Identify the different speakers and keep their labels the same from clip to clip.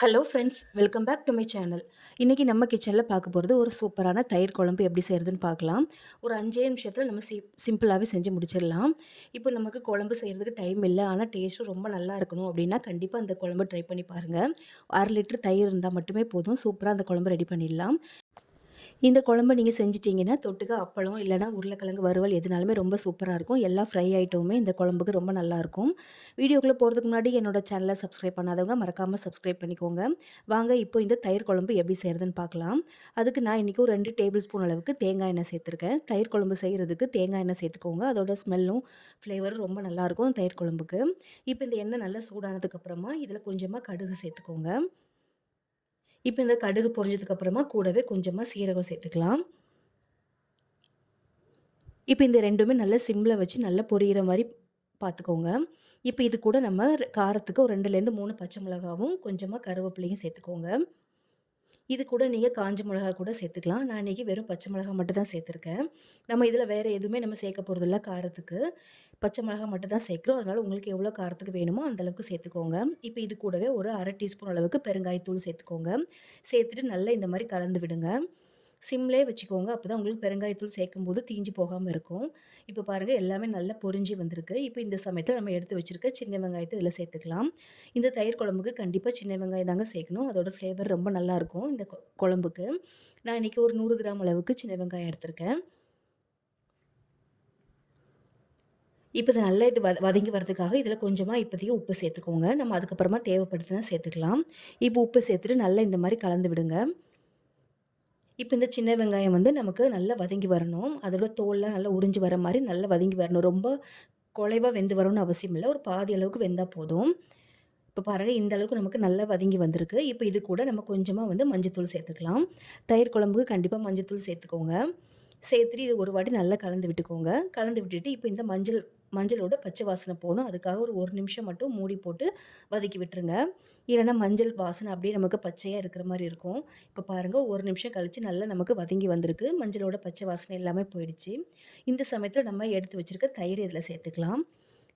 Speaker 1: Hello friends, welcome back to my channel. இன்றைக்கி நம்ம கிச்சனில் பார்க்க போகிறது ஒரு சூப்பரான தயிர் குழம்பு எப்படி செய்கிறதுன்னு பார்க்கலாம். ஒரு 5 நிமிஷத்தில் நம்ம சிம்பிளாகவே செஞ்சு முடிச்சிடலாம். இப்போ நமக்கு குழம்பு செய்கிறதுக்கு டைம் இல்லை, ஆனால் டேஸ்ட்டும் ரொம்ப நல்லா இருக்கணும் அப்படின்னா கண்டிப்பாக அந்த குழம்பு ட்ரை பண்ணி பாருங்கள். 1/2 லிட்டர் தயிர் இருந்தால் மட்டுமே போதும், சூப்பராக அந்த குழம்பு ரெடி பண்ணிடலாம். இந்த குழம்பு நீங்கள் செஞ்சிட்டிங்கன்னா தொட்டுக்க அப்பளம் இல்லைனா உருளைக்கிழங்கு வறுவல் எதுனாலுமே ரொம்ப சூப்பராக இருக்கும். எல்லா ஃப்ரை ஐட்டமுமே இந்த குழம்புக்கு ரொம்ப நல்லாயிருக்கும். வீடியோக்குள்ளே போகிறதுக்கு முன்னாடி என்னோட சேனலை சப்ஸ்கிரைப் பண்ணாதவங்க மறக்காமல் சப்ஸ்கிரைப் பண்ணிக்கோங்க. வாங்க இப்போ இந்த தயிர் குழம்பு எப்படி செய்கிறதுன்னு பார்க்கலாம். அதுக்கு நான் இன்றைக்கி ஒரு 2 டேபிள் ஸ்பூன் அளவுக்கு தேங்காய் எண்ணெய் சேர்த்துருக்கேன். தயிர் குழம்பு செய்கிறதுக்கு தேங்காய் எண்ணெய் சேர்த்துக்கோங்க. அதோட ஸ்மெல்லும் ஃப்ளேவரும் ரொம்ப நல்லாயிருக்கும் தயிர் குழம்புக்கு. இப்போ இந்த எண்ணெய் நல்லா சூடானதுக்கப்புறமா இதில் கொஞ்சமாக கடுகு சேர்த்துக்கோங்க. இப்போ இந்த கடுகு பொரிஞ்சதுக்கப்புறமா கூடவே கொஞ்சமாக சீரகம் சேர்த்துக்கலாம். இப்போ இந்த 2மே நல்லா சிம்மில் வச்சு நல்லா பொரியிற மாதிரி பார்த்துக்கோங்க. இப்போ இது கூட நம்ம காரத்துக்கு ஒரு 2லேருந்து 3 பச்சை மிளகாவும் கொஞ்சமாக கருவேப்பிலையும் சேர்த்துக்கோங்க. இது கூட நீங்கள் காஞ்ச மிளகா கூட சேர்த்துக்கலாம். நான் இன்றைக்கி வெறும் பச்சை மிளகா மட்டும் தான் சேர்த்துருக்கேன். நம்ம இதில் வேறு எதுவுமே நம்ம சேர்க்க போகிறதில்ல காரத்துக்கு. பச்சை மிளகா மட்டும் தான் சேர்க்குறோம். அதனால் உங்களுக்கு எவ்வளோ காரத்துக்கு வேணுமோ அந்தளவுக்கு சேர்த்துக்கோங்க. இப்போ இது கூடவே ஒரு 1/2 டீஸ்பூன் அளவுக்கு பெருங்காயத்தூள் சேர்த்துக்கோங்க. சேர்த்துட்டு நல்லா இந்த மாதிரி கலந்து விடுங்க. சிம்லே வச்சுக்கோங்க. அப்போ தான் உங்களுக்கு பெருங்காயத்தூள் சேர்க்கும்போது தீஞ்சு போகாமல் இருக்கும். இப்போ பாருங்கள் எல்லாமே நல்லா பொரிஞ்சு வந்திருக்கு. இப்போ இந்த சமயத்தில் நம்ம எடுத்து வச்சுருக்க சின்ன வெங்காயத்தை இதில் சேர்த்துக்கலாம். இந்த தயிர் குழம்புக்கு கண்டிப்பாக சின்ன வெங்காயம் தாங்க சேர்க்கணும். அதோட ஃப்ளேவர் ரொம்ப நல்லாயிருக்கும் இந்த குழம்புக்கு. நான் இன்றைக்கி ஒரு 100 கிராம் அளவுக்கு சின்ன வெங்காயம் எடுத்திருக்கேன். இப்போ இது நல்லா வதங்கி வரதுக்காக இதில் கொஞ்சமாக இப்போதைக்கு உப்பு சேர்த்துக்கோங்க. நம்ம அதுக்கப்புறமா தேவைப்படுதுன்னா சேர்த்துக்கலாம். இப்போ உப்பு சேர்த்துட்டு நல்லா இந்த மாதிரி கலந்து விடுங்க. இப்போ இந்த சின்ன வெங்காயம் வந்து நமக்கு நல்லா வதங்கி வரணும். அதோட தோல்லாம் நல்லா உறிஞ்சு வர மாதிரி நல்லா வதங்கி வரணும். ரொம்ப குழைவா வெந்து வரணும்னு அவசியம் இல்லை. ஒரு பாதி அளவுக்கு வெந்தால் போதும். இப்போ பாருங்கள் இந்த அளவுக்கு நமக்கு நல்லா வதங்கி வந்திருக்கு. இப்போ இது கூட நம்ம கொஞ்சமாக வந்து மஞ்சத்தூள் சேர்த்துக்கலாம். தயிர் குழம்புக்கு கண்டிப்பாக மஞ்சத்தூள் சேர்த்துக்கோங்க. சேர்த்துட்டு இது ஒரு வாட்டி நல்லா கலந்து விட்டுக்கோங்க. கலந்து விட்டுட்டு இப்போ இந்த மஞ்சளோட பச்சை வாசனை போகணும். அதுக்காக ஒரு 1 நிமிஷம் மட்டும் மூடி போட்டு வதக்கி விட்டுருங்க. இல்லைனா மஞ்சள் வாசனை அப்படியே நமக்கு பச்சையாக இருக்கிற மாதிரி இருக்கும். இப்போ பாருங்கள் 1 நிமிஷம் கழித்து நல்லா நமக்கு வதங்கி வந்திருக்கு. மஞ்சளோட பச்சை வாசனை எல்லாமே போயிடுச்சு. இந்த சமயத்தில் நம்ம எடுத்து வச்சுருக்க தயிர் இதில் சேர்த்துக்கலாம்.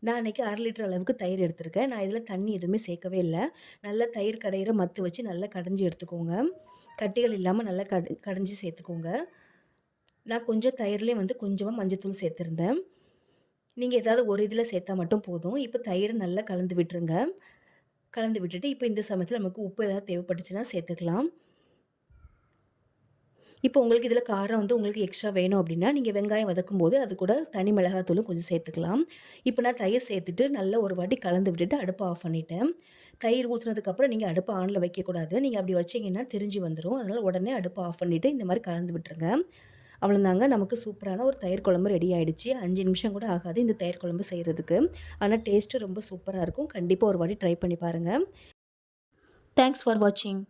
Speaker 1: நான் இன்றைக்கி 1/2 லிட்டர் அளவுக்கு தயிர் எடுத்திருக்கேன். நான் இதில் தண்ணி எதுவுமே சேர்க்கவே இல்லை. நல்லா தயிர் கடையிற மத்து வச்சு நல்லா கடைஞ்சி எடுத்துக்கோங்க. கட்டிகள் இல்லாமல் நல்லா கடைஞ்சி சேர்த்துக்கோங்க. நான் கொஞ்சம் தயிர்லேயும் வந்து கொஞ்சமாக மஞ்சத்தூள் சேர்த்துருந்தேன். நீங்கள் ஏதாவது ஒரு இதில் சேர்த்தா மட்டும் போதும். இப்போ தயிரை நல்லா கலந்து விட்டுருங்க. கலந்து விட்டுட்டு இப்போ இந்த சமயத்தில் நமக்கு உப்பு ஏதாவது தேவைப்பட்டுச்சுன்னா சேர்த்துக்கலாம். இப்போ உங்களுக்கு இதில் காரம் வந்து உங்களுக்கு எக்ஸ்ட்ரா வேணும் அப்படின்னா நீங்கள் வெங்காயம் வதக்கும்போது அது கூட தனி மிளகாத்தூளும் கொஞ்சம் சேர்த்துக்கலாம். இப்போ நான் தயிர் சேர்த்துட்டு நல்லா ஒரு வாட்டி கலந்து விட்டுட்டு அடுப்பை ஆஃப் பண்ணிட்டேன். தயிர் ஊற்றுனதுக்கப்புறம் நீங்கள் அடுப்பை ஆனில் வைக்கக்கூடாது. நீங்கள் அப்படி வச்சிங்கன்னா திரிஞ்சு வந்துடும். அதனால் உடனே அடுப்பை ஆஃப் பண்ணிவிட்டு இந்த மாதிரி கலந்து விட்டுருங்க. அவ்வளோதாங்க, நமக்கு சூப்பரான ஒரு தயிர் குழம்பு ரெடி ஆகிடுச்சு. 5 நிமிஷம் கூட ஆகாது இந்த தயிர் குழம்பு செய்கிறதுக்கு. ஆனால் டேஸ்ட்டு ரொம்ப சூப்பராக இருக்கும். கண்டிப்பாக ஒரு வாட்டி ட்ரை பண்ணி பாருங்கள். தேங்க்ஸ் ஃபார் வாட்சிங்.